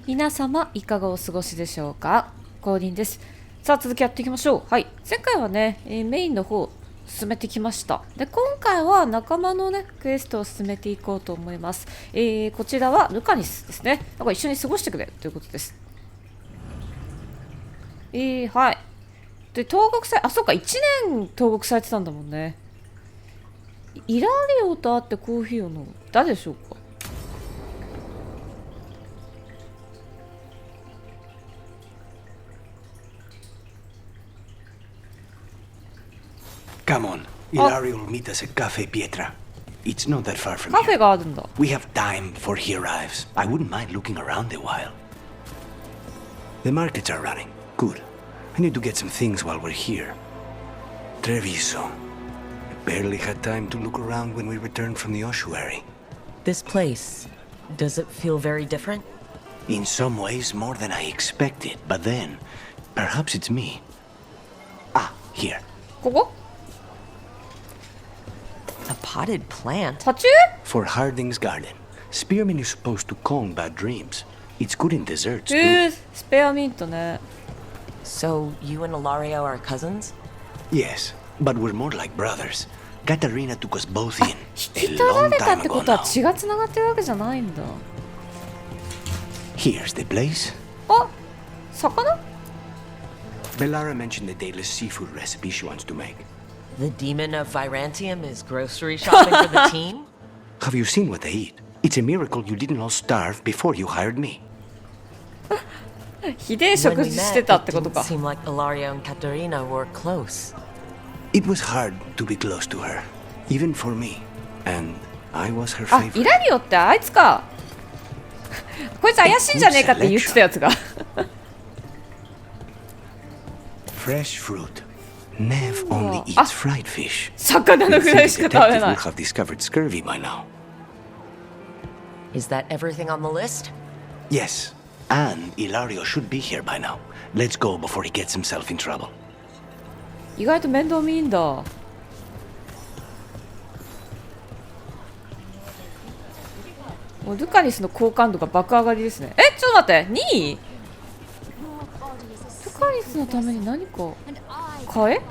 皆様いかがお過ごしでしょうか。コーディンです。さあ続きやっていきましょう。はい、前回はね、メインの方進めてきました。で今回は仲間のねクエストを進めていこうと思います。こちらはルカニスですね。だから一緒に過ごしてくれということです。はい。で投獄され、そうか、1年投獄されてたんだもんね。イラリオと会ってコーヒーを飲む、誰でしょうか。Come on, Ilario will meet us at Cafe Pietra. It's not that far from カフェ here. があるんだ。 We have time before he arrives. I wouldn't mind looking around a while. The markets are running. Good. I need to get some things while we're here. Treviso. I barely had time to look around when we returned from the ossuary. This place, does it feel very different? In some ways, more than I expected. But then, perhaps it's me. Ah, here. ここ A potted plant? 爬虫 For Harding's garden. Spearmint is supposed to calm bad dreams. It's good in desserts, too. スペアミントね。 So, you and Ilario are cousins? Yes, but we're more like brothers. Katarina took us both in 引き a 取ら long れたっ time て ago ことは now. 血がつながってるわけじゃないんだ。 Here's the place. あ、魚 Bellara mentioned the daily seafood recipe she wants to make. The demon of Virantium is grocery shopping for the team? Have you seen what they eat? It's a miracle you didn't all starve before you hired me. ひでえ When 食 we 事 met, してたっ it てこと didn't か。 seem like Ilario and Katerina were close. It was hard to be close to her, even for me. And I was her あ、イ favorite. ラリオってあいつか。こいつ怪しいんじゃねえかって言ってたやつが。 Fresh fruit. Nev only Ah. eats fried fish. 魚の You'd フライ think し a か食べ detective ない would。have discovered scurvy by now. Is that everything on the list? Yes, and Ilario should be here by now. Let's go before he gets himself in trouble. 意外と面倒見いいんだ。もうルカニスの好感度が爆上がりですね。ちょっと待って、2位？ルカニスのために何か買え？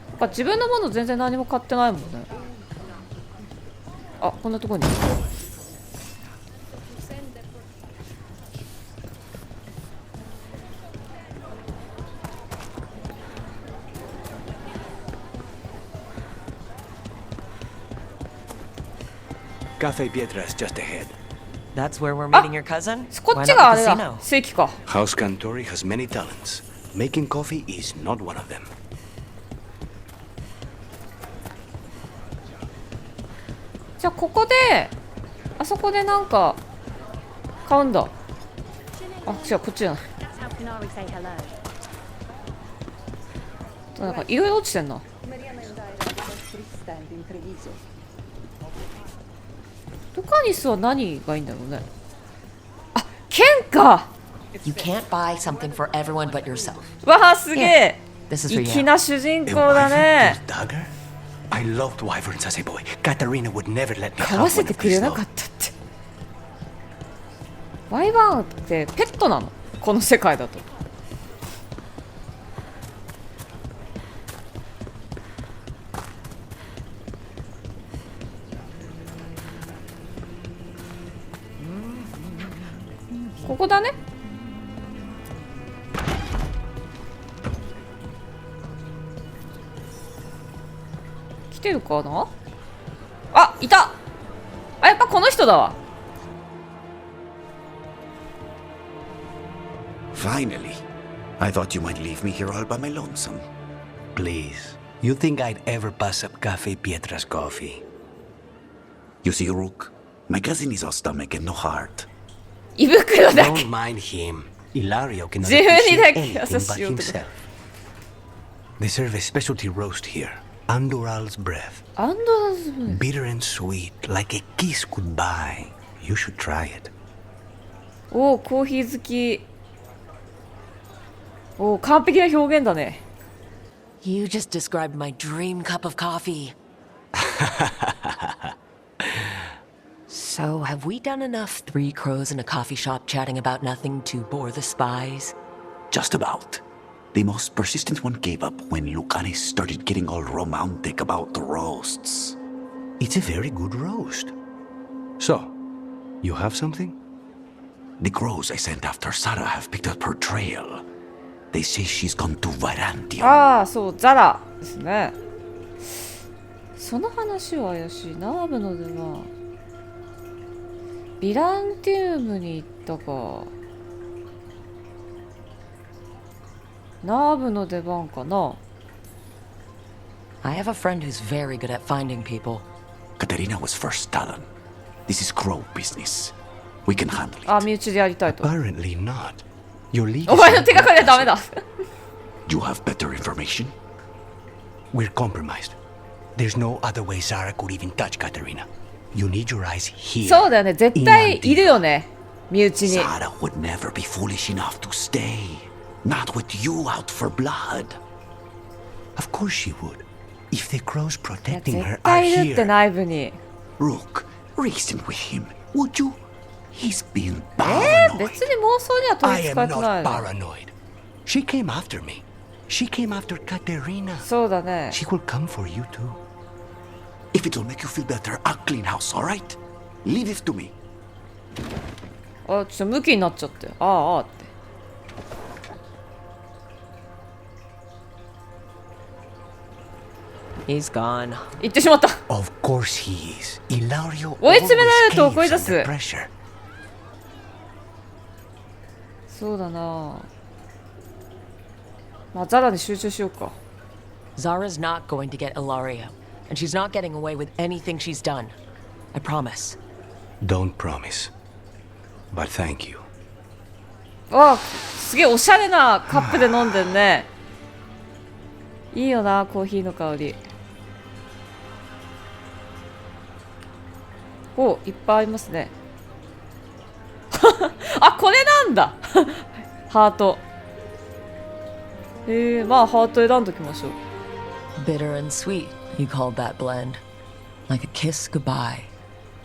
なんか自分のもの全然何も買ってないもんね。あ、こんなとこに。Cafe Pietra is just ahead. That's where we're meeting your cousin? こ Why っち not があ the れだ。 casino? 正規か。 House Cantori has many talents. Making coffee is not one of them. じゃあここであそこでなんか買うんだ。あ、違う、こっちじゃない。なんかいろいろ落ちてんな。ルカニスは何がいいんだろうね。あ、剣か。 You can't buy something for everyone but yourself. わあ、すげえ。 This is for 粋 you. な主人 A 公だ wyvern ね。 with dagger? I loved wyverns as a boy. Katarina would never let me 買 have わせ one て of くれ these な though. かったって。ワイバーンってペットなの？この世界だと。ここだね。来てるかな。あ、いた。あ、やっぱこの人だわ。 Finally. I thought you might leave me here all by my lonesome. Please. You think I'd ever pass up Cafe Pietra's coffee? You see, Rook, my cousin is all stomach and no heart. 胃袋だけ。 Don't mind him. Ilario cannot 自分にだ appreciate け anything 優 but しい男。 himself. They serve a specialty roast here. Andoral's breath. アンドラズブー。 Bitter and sweet, like a kiss goodbye. You should try it. おお、コーヒー好き。おお、完璧な表現だね。 You just described my dream cup of coffee. So, have we done enough three crows in a coffee shop chatting about nothing to bore the spies? Just about. The most persistent one gave up when Lucanis started getting all romantic about the roasts. It's a very good roast. So, you have something? The crows I sent after Sarah have picked up her trail. They say she's gone to Virantium. ああ、そう、ザラですね。その話は怪しい。ナーブのではビランティウムに行ったか。ナーブの出番かな。 I have a friend who's very good at finding people. Katerina was first Talon. This is crow business. We can handle it. あ、身内でやりたいと。 Apparently not. Your league お前の手がかりはダメだ。 You have better information? We're compromised. There's no other way Sarah could even touch Katerina. You need your eyes here. そうだよね。絶対いるよね。身内に。 Sarah would never be foolish enough to stay. Not with you out for blood. Of course she would. If the crows いや protecting 絶 her are 対いるって here. 内部に。 Rook, reason with him, would you? He's being paranoid. 別に妄想には取 I り am 憑かれてな not いの。 paranoid. She came after me. She came after Katerina. そうだね。 She will come for you too. If it'll make you feel better, I'll clean house, alright? Leave it to me. あ、ちょっとムキになっちゃって。ああ、ああって。He's gone. 行ってしまった。 Of course he is. Ilario 追い詰められると always 怒り出 caves す。 under pressure. そうだな。まあ、ザラに集中しようか。 Zara's not going to get Ilario, and she's not getting away with anything she's done. I promise. Don't promise. But thank you. わあ、すげえおしゃれなカップで飲んでんね。いいよな、コーヒーの香り。お、いっぱいありますね。あ、これなんだ。ハート。まあハート選んどきましょう。 Bitter and sweet, you called that blend. Like a kiss goodbye.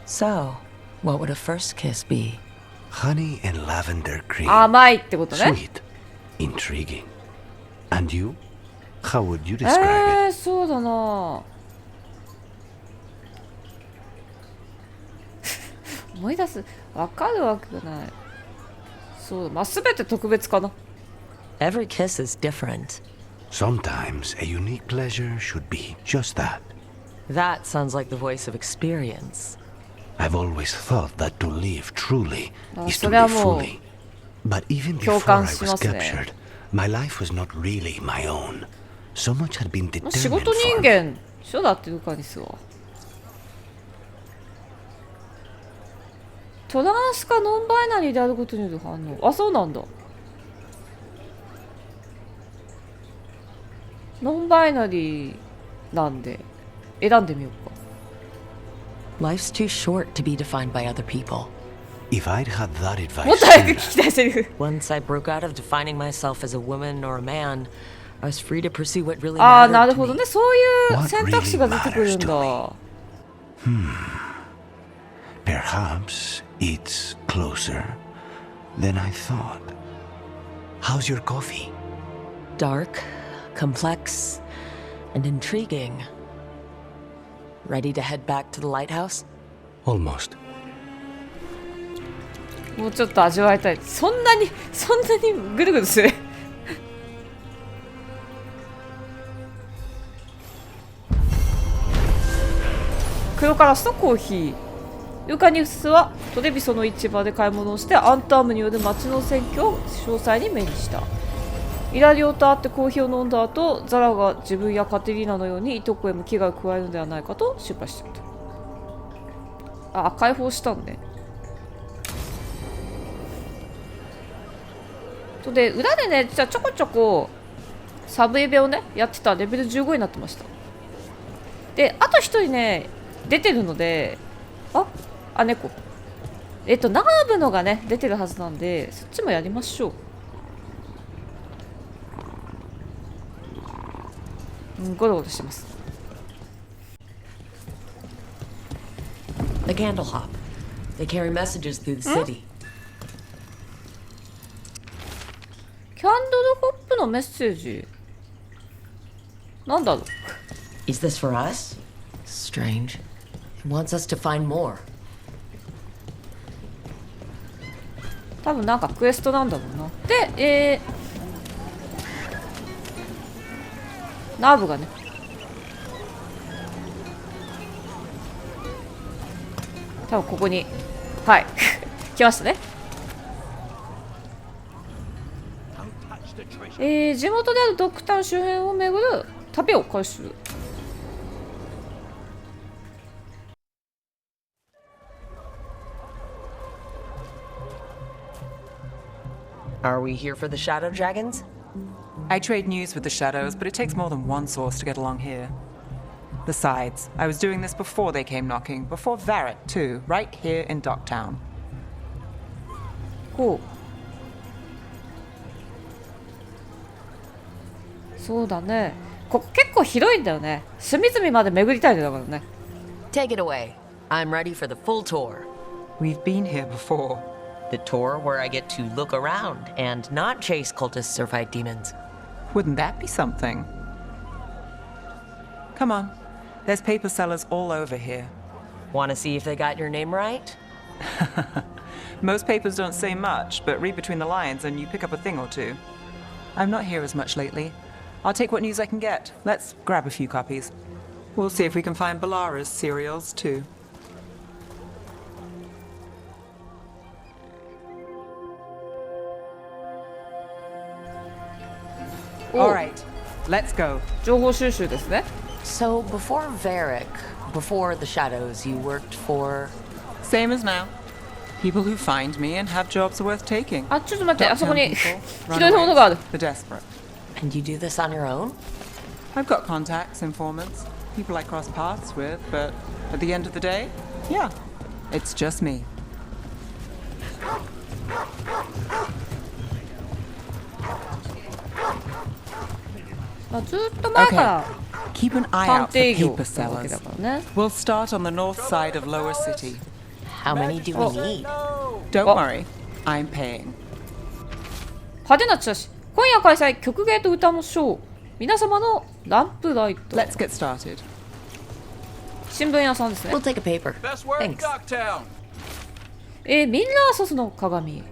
So, what would a first kiss be? Honey and lavender cream. 甘いってことね。 Sweet. Intriguing. And you? How would you describe it? そうだな。思い出す。わかるわけがない。そうだ。まあ、すべて特別かな。 Every kiss is different. Sometimes a unique pleasure should be just that. That sounds like the voice of experience. I've always thought that to live truly is to それは live もう fully. But even 共 before 感 I し was ますね。 captured, my life was not really my own. So much had been 仕 determined 事人 for me. 間一緒だってルカニスは。トランスかノンバイナリーであることによる反応。あ、そうなんだ。ノンバイナリーなんで選んでみようか。 Life's too short to be defined by other people. If I'd had that もっ advice と早く sooner, 聞きたいセリフ。 Once I broke out of defining myself as a woman or a man, I was free to pursue what really ああ、 mattered なる to ほど me. ね。そういう What 選択肢が出てくるん really だ。 perhaps it's closer than I thought. How's your coffee? Dark, complex, and intriguing. Ready to head back to the lighthouse? Almost. もうちょっと味わいたい。そんなにぐるぐるする。黒カラスとコーヒー。ルカニウスはトレビソの市場で買い物をしてアントアームによる町の選挙を詳細に目にした。イラリオと会ってコーヒーを飲んだ後、ザラが自分やカテリーナのようにいとこへも危害を加えるのではないかと心配していた。あ、解放したんね。で裏でね、じゃあちょこちょこサブエベをねやってたレベル15になってました。であと1人ね出てるので、あ、猫。ナーブのがね出てるはずなんで、そっちもやりましょう。ゴロゴロしてます。 The candle hop. They carry messages through the city. キャンドルホップのメッセージなんだろう。 Is this for us? Strange. It wants us to find more. 多分なんかクエストなんだろうな。で、ナーブがね、多分ここにはい来ましたね。地元であるドックタウン周辺を巡る旅を開始する。Are we here for the Shadow Dragons? I trade news with the Shadows, but it takes more than one source to get along here. Besides, I was doing this before they came knocking, before Varrett, too, right here in Docktown. こう。そうだね。ここ結構広いんだよね。隅々まで巡りたいんだからね。Take it away. I'm ready for the full tour. We've been here before. The tour where I get to look around and not chase cultists or fight demons. Wouldn't that be something? Come on. There's paper sellers all over here. Want to see if they got your name right? Most papers don't say much, but read between the lines and you pick up a thing or two. I'm not here as much lately. I'll take what news I can get. Let's grab a few copies. We'll see if we can find Balara's cereals, too. All right, let's go. 情報収集ですね。 So, before Varric, before the Shadows, you worked for... Same as now. People who find me and have jobs worth taking. あ、ちょっと待って、あそこ Docktown に people, ひどいものがある。 runaways, the desperate. And you do this on your own? I've got contacts, informants, people I cross paths with, but at the end of the day, yeah, it's just me. まあ、ずっと前から Keep an eye 探 out for 偵業 paper なわけ sellers. だからね。 We'll start on the north side of Lower City. How many do we need? Don't Oh. worry, I'm paying. 派手なチラシ。今夜開催、曲芸と歌のショー。皆様のランプライト。 Let's get started. 新聞屋さんですね We'll。take a paper. Best work in Thanks. Docktown. ミンラーソスの鏡。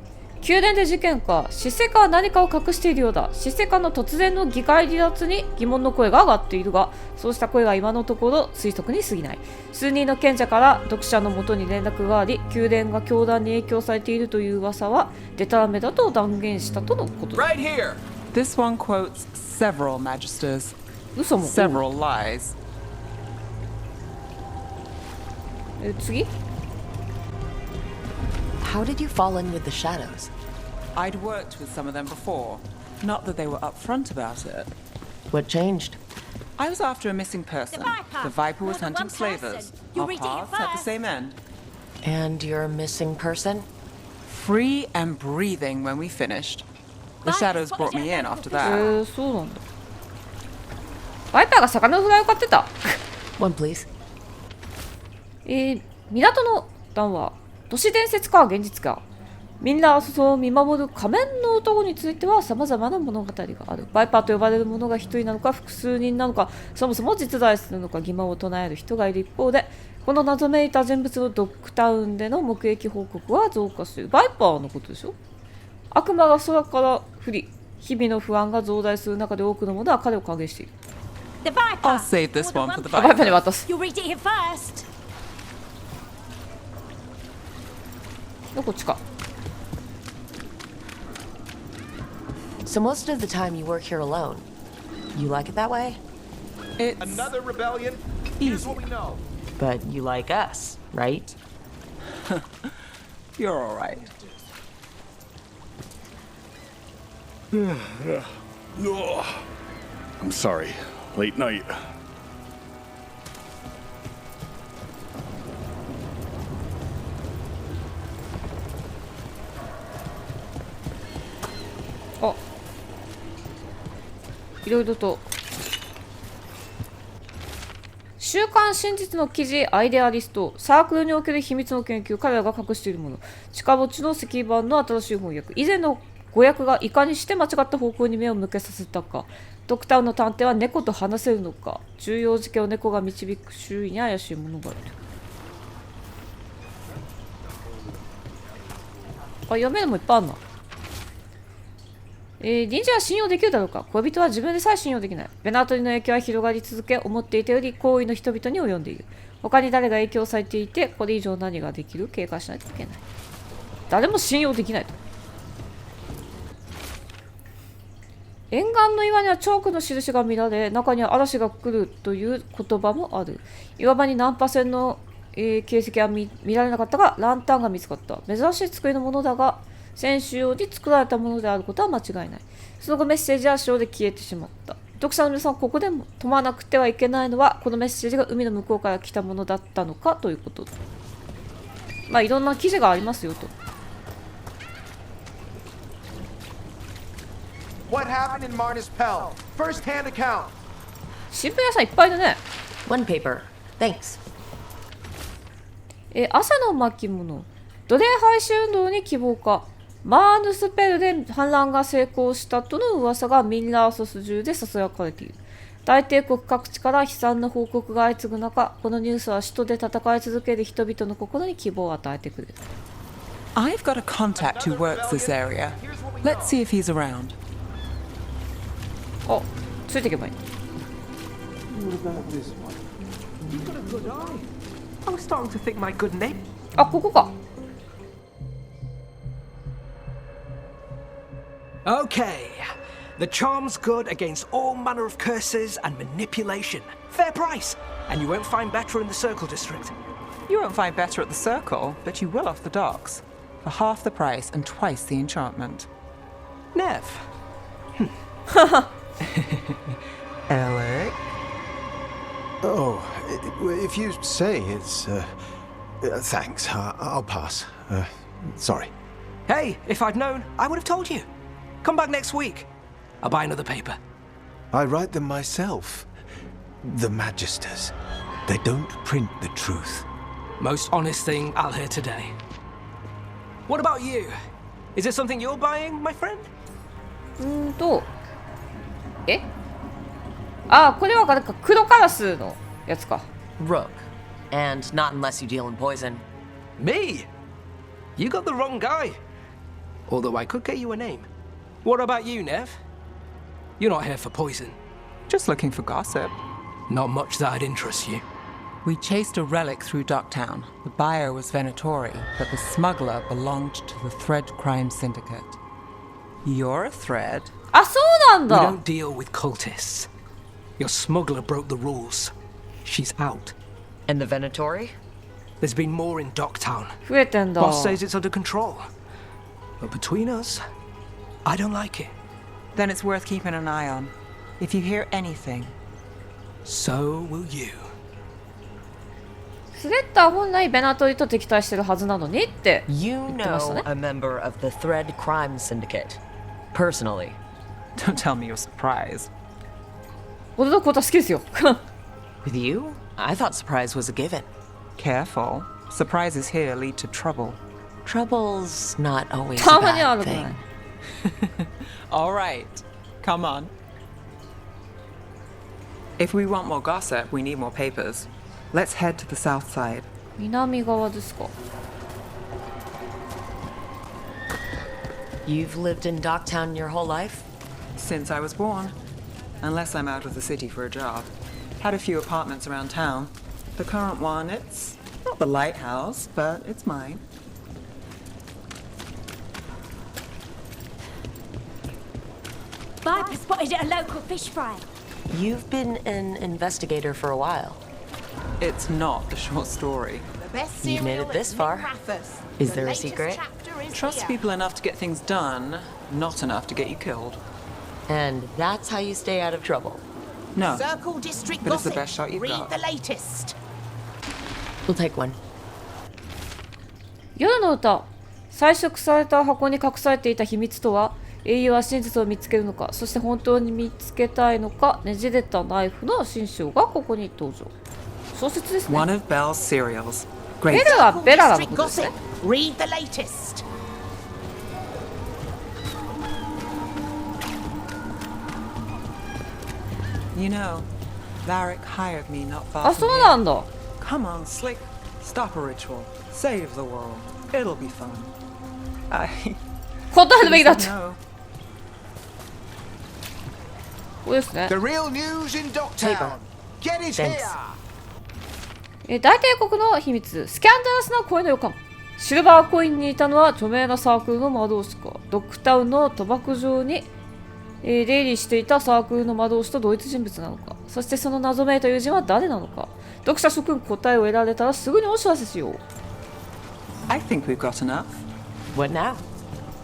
宮殿で事件か。執政官は何かを隠しているようだ。執政官の突然の議会離脱に疑問の声が上がっているが、そうした声が今のところ推測に過ぎない。数人の賢者から読者のもとに連絡があり、宮殿が教団に影響されているという噂はデタラメだと断言したとのことだ。 Right here. This one quotes several magisters, 嘘も。 several lies. 次 How did you fall in with the Shadows? I'd worked with some of them before. Not that they were upfront about it. What changed? I was after a missing person. The Viper was More than hunting one slavers. person. You Our read it paths had the first. same end. And you're a missing person? Free and breathing when we finished. The Right, Shadows what brought was me it? in after that. そうなんだ。バイパーが魚のフライを買ってた。 One, please. 港の談話。都市伝説か現実か。みんなそを見守る仮面の男については様々な物語がある。バイパーと呼ばれる者が一人なのか複数人なのか、そもそも実在するのか疑問を唱える人がいる一方で、この謎めいた人物のドックタウンでの目撃報告は増加する。バイパーのことでしょ。悪魔が空から降り、日々の不安が増大する中で多くの者は彼を歓迎している。 The Viper. I'll save this More one than for the あ、バイパーに Viper. 渡す。 You read it here first. こっちか。 So most of the time you work here alone. You like it that way? It's Another rebellion. Here's what we know. But you like us, right? You're all right. I'm sorry. Late night. あ、いろいろと週刊真実の記事、アイデアリスト、サークルにおける秘密の研究、彼らが隠しているもの、近墓地の石板の新しい翻訳、以前の誤訳がいかにして間違った方向に目を向けさせたか、ドクターの探偵は猫と話せるのか、重要事件を猫が導く、周囲に怪しいものがある。読めるのもいっぱいあるな。忍者は信用できるだろうか。恋人は自分でさえ信用できない。ベナートリの影響は広がり続け、思っていたより好意の人々に及んでいる。他に誰が影響されていて、これ以上何ができる？警戒しないといけない。誰も信用できないと。沿岸の岩にはチョークの印が見られ、中には嵐が来るという言葉もある。岩場に難破船の、形跡は 見られなかったが、ランタンが見つかった。珍しい作りのものだが、戦士用に作られたものであることは間違いない。その後メッセージは潮で消えてしまった。読者の皆さん、ここでも止まらなくてはいけないのは、このメッセージが海の向こうから来たものだったのかということ。まあ、いろんな記事がありますよと。What happened in Marnus Pell? First-hand account. 新聞屋さんいっぱいだね。One paper. Thanks. 朝の巻物。奴隷廃止運動に希望か。マーヌスペルで反乱が成功したとの噂がミンラーソス中で囁かれている。大帝国各地から悲惨な報告が相次ぐ中、このニュースは首都で戦い続ける人々の心に希望を与えてくれる。I've got a contact who works this area. Let's see if he's around. あ、ついていけばいい。I was starting to think my good name. あ、ここか。Okay. The charm's good against all manner of curses and manipulation. Fair price. And you won't find better in the Circle District. You won't find better at the Circle, but you will off the docks. For half the price and twice the enchantment. Nev. Alec? Oh, if you say it's... thanks. I'll pass. Sorry. Hey, if I'd known, I would have told you. Come back next week. I'll buy another paper. I write them myself. The Magisters. They don't print the truth. Most honest thing I'll hear today. What about you? Is it something you're buying, my friend? あ、これはなんか黒カラスのやつか。Rook. And not unless you deal in poison. Me? You got the wrong guy. Although I could get you a name. What about you, Nev? You're not here for poison. Just looking for gossip. Not much that'd interest you. We chased a relic through Docktown. The buyer was Venatori, but the smuggler belonged to the Thread Crime Syndicate. You're a thread? あ、そうなん We だ。 don't deal with cultists. Your smuggler broke the rules. She's out. And the Venatori? There's been more in Docktown. 増えてんだ。 Boss says it's under control. But between us, I don't like it. Then it's worth keeping an eye on. If you hear anything. So will you. スレッター本来ベナトリと敵対してるはずなのにって You 言ってました know ね。 a member of the Thread Crime Syndicate. Personally. Don't tell me you're surprised. 驚くことは好きですよ。 With you? I thought surprise was a given. Careful. Surprises here lead to trouble. Trouble's not always た a まにあ bad るくない thing.。All right. Come on. If we want more gossip, we need more papers. Let's head to the south side. 南側ですか。 You've lived in Docktown your whole life? Since I was born. Unless I'm out of the city for a job. Had a few apartments around town. The current one, it's not the lighthouse, but it's mine. Viper spotted at a local fish fry. You've been an investigator for a while. It's not a short story. You've made it this far. Is there a secret? Trust people enough to get things done, not enough to get you killed. And that's how you stay out of trouble. No, Circle District but it's the gossip. best shot you've Read got. the latest. We'll take one. 夜の歌。彩色された箱に隠されていた秘密とは、英雄は真実を見つけるのか、そして本当に見つけたいのか、ねじれたナイフの新章がここに登場。小説ですね。 One of Belle's cereals. ベ Great. ルはベララのことですね。 Read the latest. You know, Varric hired me not far あ、 from そう here. なんだ。 Come on, Slick. Stop a ritual. Save the world. It'll be fun. I 答えるべきだった。 no. これですね。 The real news in Dogtown. Get it Thanks. here. 大帝国の秘密、スキャンダラスな声の予感。シルバーコインにいたのは著名なサークルの魔導士か。ドックタウンの賭博場に、出入りしていたサークルの魔導士と同一人物なのか。そしてその謎めいた友人は誰なのか。読者諸君答えを得られたらすぐにお知らせしよう。I think we've got enough. What now?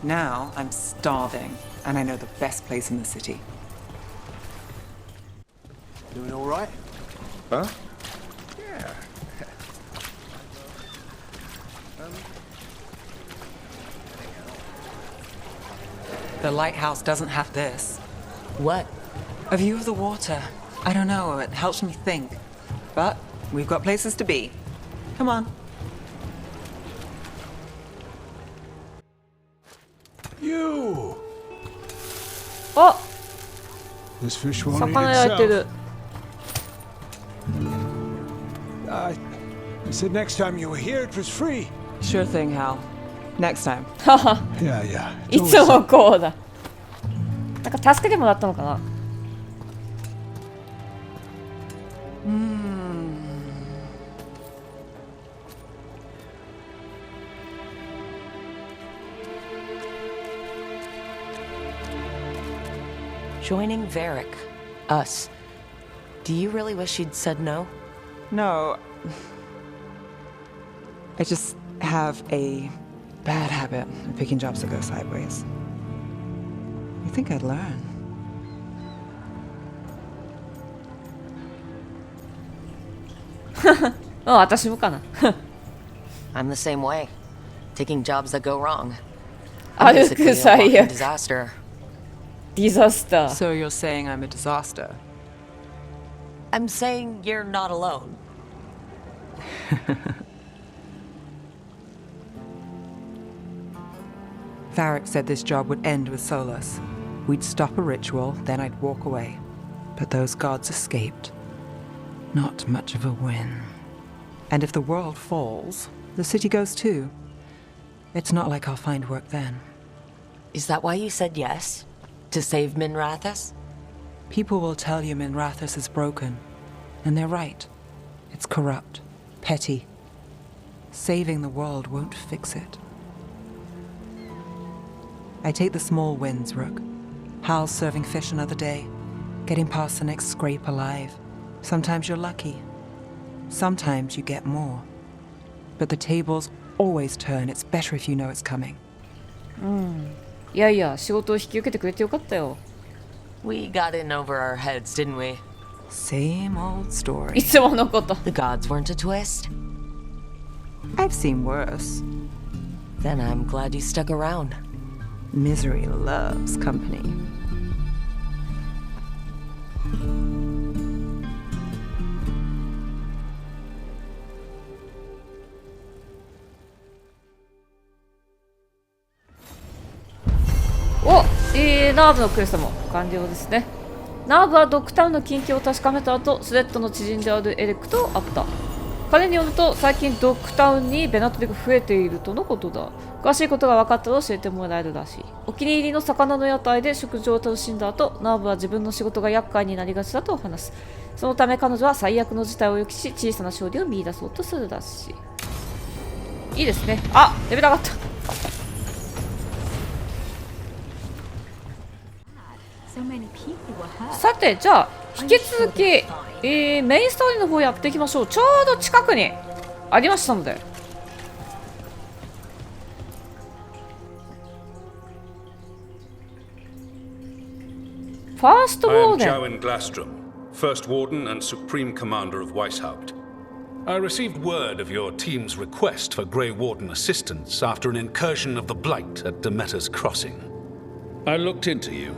Now I'm starving, and I know the best place in the city. Doing all right? Huh? The lighthouse doesn't have this. What? A view of the water. I don't know, it helps me think. But we've got places to be. Come on. You! あ、 This fish won't eat 魚焼いて itself. る。 I said next time you were here it was free. Sure thing, Hal. Next time. はは、 Yeah, yeah. いつもこうだ。なんか助けてもらったのかな。Joining Varric. Us. Do you really wish you'd said no? No. I just have a bad habit of picking jobs that go sideways. You think I'd learn? あ、私もかな。 I'm the same way. Taking jobs that go wrong. あ I'm る basically く a さい walking や。 disaster. ディザスター。 So you're saying I'm a disaster? I'm saying you're not alone. Varric said this job would end with Solus. We'd stop a ritual, then I'd walk away. But those gods escaped. Not much of a win. And if the world falls, the city goes too. It's not like I'll find work then. Is that why you said yes? To save Minrathous? People will tell you Minrathous is broken. And they're right. It's corrupt, petty. Saving the world won't fix it. I take the small wins, Rook. Hal's serving fish another day. Getting past the next scrape alive. Sometimes you're lucky. Sometimes you get more. But the tables always turn. It's better if you know it's coming. いやいや、仕事を引き受けてくれてよかったよ。 We got in over our heads, didn't we? Same old い story. つものこと。 The gods weren't a twist. I've seen worse. Then I'm glad you stuck around. Misery loves company. O、ナーブのクエストも完了ですね。ナーブはドックタウンの近況を確かめた後、スレッドの知人であるエレクと会った。彼によると最近ドックタウンにベナトリが増えているとのことだ。詳しいことが分かったら教えてもらえるらしい。お気に入りの魚の屋台で食事を楽しんだ後、ナーブは自分の仕事が厄介になりがちだと話す。そのため彼女は最悪の事態を予期し、小さな勝利を見出そうとするらしい。いいですね。あ、レベル上がった。さて、じゃあ引き続き、メインストーリーの方やっていきましょう。ちょうど近くにありましたので。ファースト I ウォ am ーデン。 Jowen Glastrom, First Warden and Supreme Commander of Weishaupt. I received word of your team's request for Grey Warden assistance after an incursion of the Blight at Demeter's Crossing. I looked into you.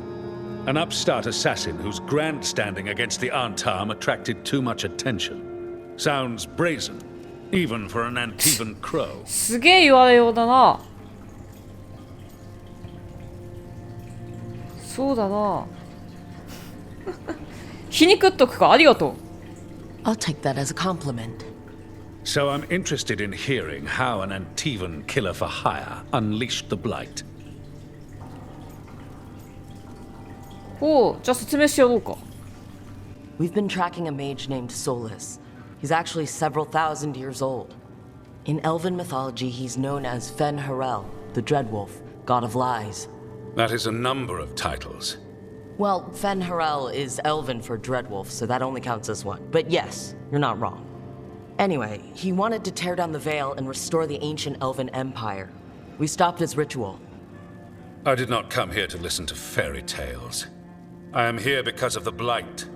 An upstart assassin whose grandstanding against the Antam attracted too much attention. Sounds brazen, even for an Antivan crow. すげえ言われようだな。そうだな。皮肉っとくか、ありがとう。I'll take that as a compliment. So I'm interested in hearing how an Antivan killer for hire unleashed the blight. ほう、じゃあ説明してやろうか。We've been tracking a mage named Solus. He's actually several thousand years old. In elven mythology, he's known as Fen Harel, the Dreadwolf, god of lies. That is a number of titles. Well, Fen Harel is elven for Dreadwolf, so that only counts as one. But yes, you're not wrong. Anyway, he wanted to tear down the veil and restore the ancient elven empire. We stopped his ritual. I did not come here to listen to fairy tales. I am here because of the blight.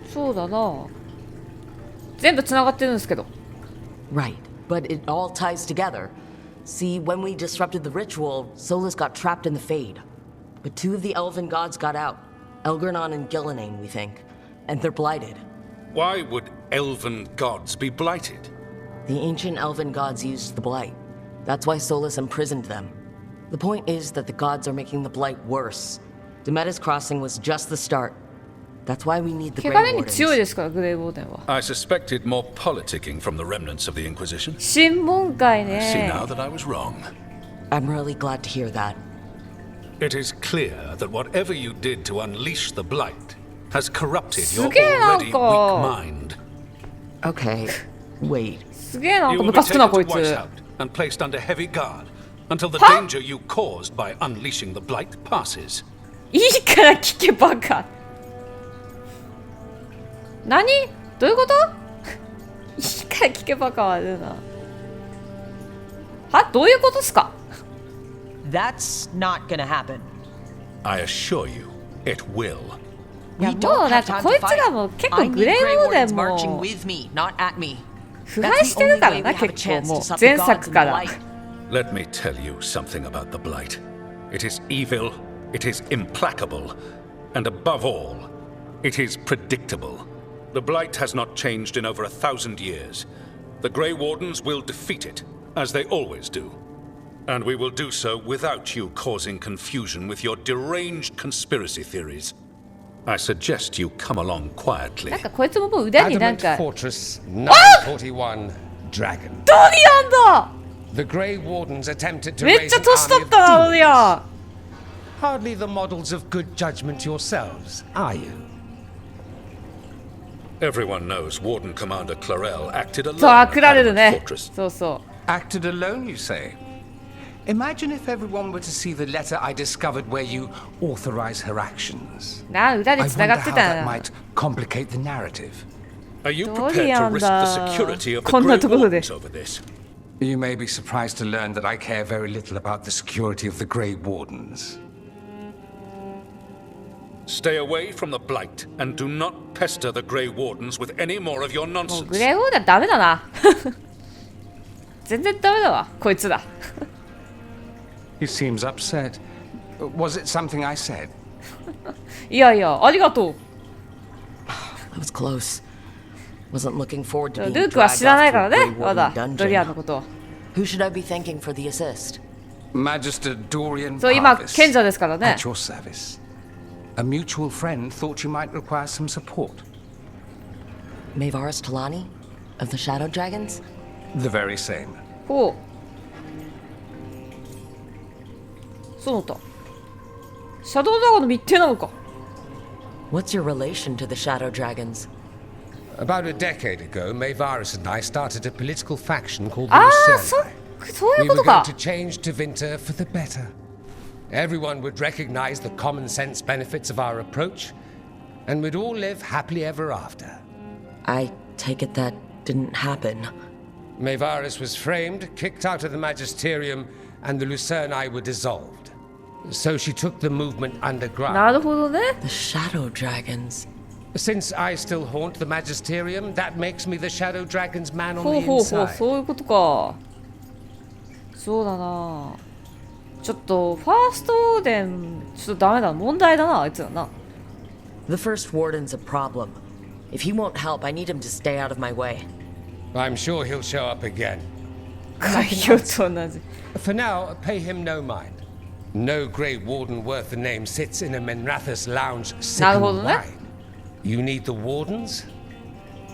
そうだな。全部つながってるんですけど。Right, but it all ties together. See, when we disrupted the ritual, Solus got trapped in the Fade. But two of the elven gods got out. Elgernon and Gillenane, we think. And they're blighted. Why would elven gods be blighted? The ancient elven gods used the blight. That's why Solus imprisoned them. The point is that the gods are making the blight worse. Demeter's Crossing was just the start. That's why we need the Grey 汚れに Wardens. 強いですから、グレイウォーデンは。 I suspected more politicking from the remnants of the Inquisition. 審問会 See ね。 now that I was wrong. I'm really glad to hear that. It is clear that whatever you did to unleash the blight has corrupted your すげえなん already か。 weak mind. Okay, wait. すげえなん You か will ム be カつくな taken こ to いつ。 Weishaupt and placed under heavy guard until the は？ danger you caused by unleashing the blight passes. いいから聞けバカ。何？どういうこと？いいから聞けバカはあるな。は？どういうことっすか？ That's not gonna happen. I assure you, it will. いや We も don't うなん have か time こ to いつら fight. も結 I 構 need グレイ Grey ウォーデ Wardens ン marching も with me, not at me. 腐敗してるからな結構もう前作から Let me tell you something about the blight. It is evil, it is implacable, and above all, it is predictable. The blight has not changed in over 1,000 years. The Grey Wardens will defeat it, as they always do. And we will do so without you causing confusion with your deranged conspiracy theories. I suggest you come along quietly. なんかこいつももう腕になん Adamant か Fortress 941 Dragon. ドリアンだ The Grey Wardens attempted to めっ raise ちゃ an 年 army 取 of ったなドリア demons. ン Hardly the models of good judgment yourselves, are you? Everyone knows Warden Commander Clarel acted そう alone あくられる at ね Adamant Fortress. そうそ Acted alone, you say? Imagine if everyone were to see the letter I discovered where you authorize her actions. うな裏 I でつな wonder がって how た that な might complicate the narrative. Are you ド prepared リア to ン risk だ the security of the こんな Grey ところで Wardens over this? You may be surprised to learn that I care very little about the security of the Grey Wardens. Stay away from the blight and do not pester the Grey Wardens with any more of your もう nonsense. グレイウォーデンダメだな全然ダメだわこいつだ He seems upset. Was it something I said? いやいやありがとう That was close. Wasn't looking forward to ル being ークは dragged 知らない off か to ら a ね Grey まだ Warden ドリアンの dungeon. こと Who should I be thanking for the assist? Magister Dorian そう今 Parvis, 賢者ですからね at your service. A mutual friend thought you might require some support. Maevaris Talani? Of the Shadow Dragons? The very same. ほうそうだシャドウドラゴンの密偵なのか What's your relation to the Shadow Dragons? About a decade ago, Maevaris and I started a political faction called the ああそ Lucerne. そうい We うこ were と going か to change Tevinter for the better. Everyone would recognize the common sense benefits of our approach, and we'd all live happily ever after. I take it that didn't happen. Maevaris was framed, kicked out of the Magisterium, and the Lucerni were dissolved. So she took the movement な underground. るほどね The Shadow Dragons. Since I still haunt the Magisterium, that makes me the Shadow Dragon's man on ほう the ほうほう inside. そういうことかそうだなちょっとファーストオーデンちょっとダメだ問題だなあいつらな The first warden's a problem. If he won't help, I need him to stay out of my way. I'm sure he'll show up again. 海洋と同じ。 For now, pay him no mind. No Grey Warden worth the name sits in a Menrathus lounge sipping wine. You need the wardens?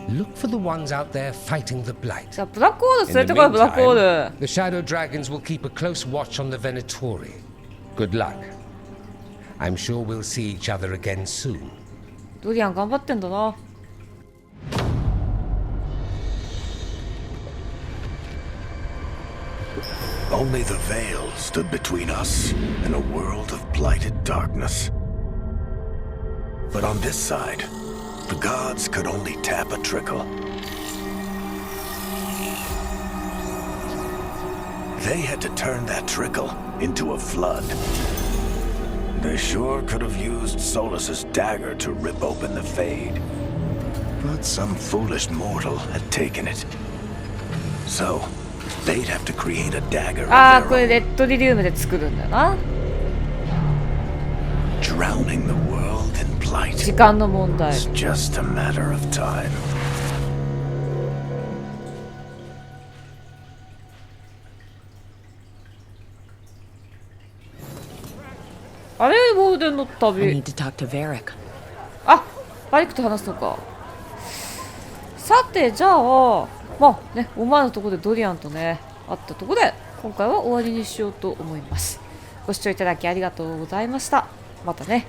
Look for the ones out there fighting the blight. じゃあブラックホール連れてこい、ブラックホール。 The Shadow Dragons will keep a close watch on the Venatori. Good luck. I'm sure we'll see each other again soon. ドリアン頑張ってんだな。 Only the veil stood between us and a world of blighted darkness. But on this side, the gods could only tap a trickle. They had to turn that trickle into a flood. They sure could have used Solus's dagger to rip open the Fade. But some foolish mortal had taken it. So, they'd have to create a dagger of their これレッドリリウムで作るんだよな。 Drowning the world in blight. 時間の問題。 It's just a matter of time. あれゴールデンの旅。 I need to talk to Varric. あ、バリクと話すのか。さてじゃあまあね、思わぬところでドリアンとね会ったところで今回は終わりにしようと思います。ご視聴いただきありがとうございました。またね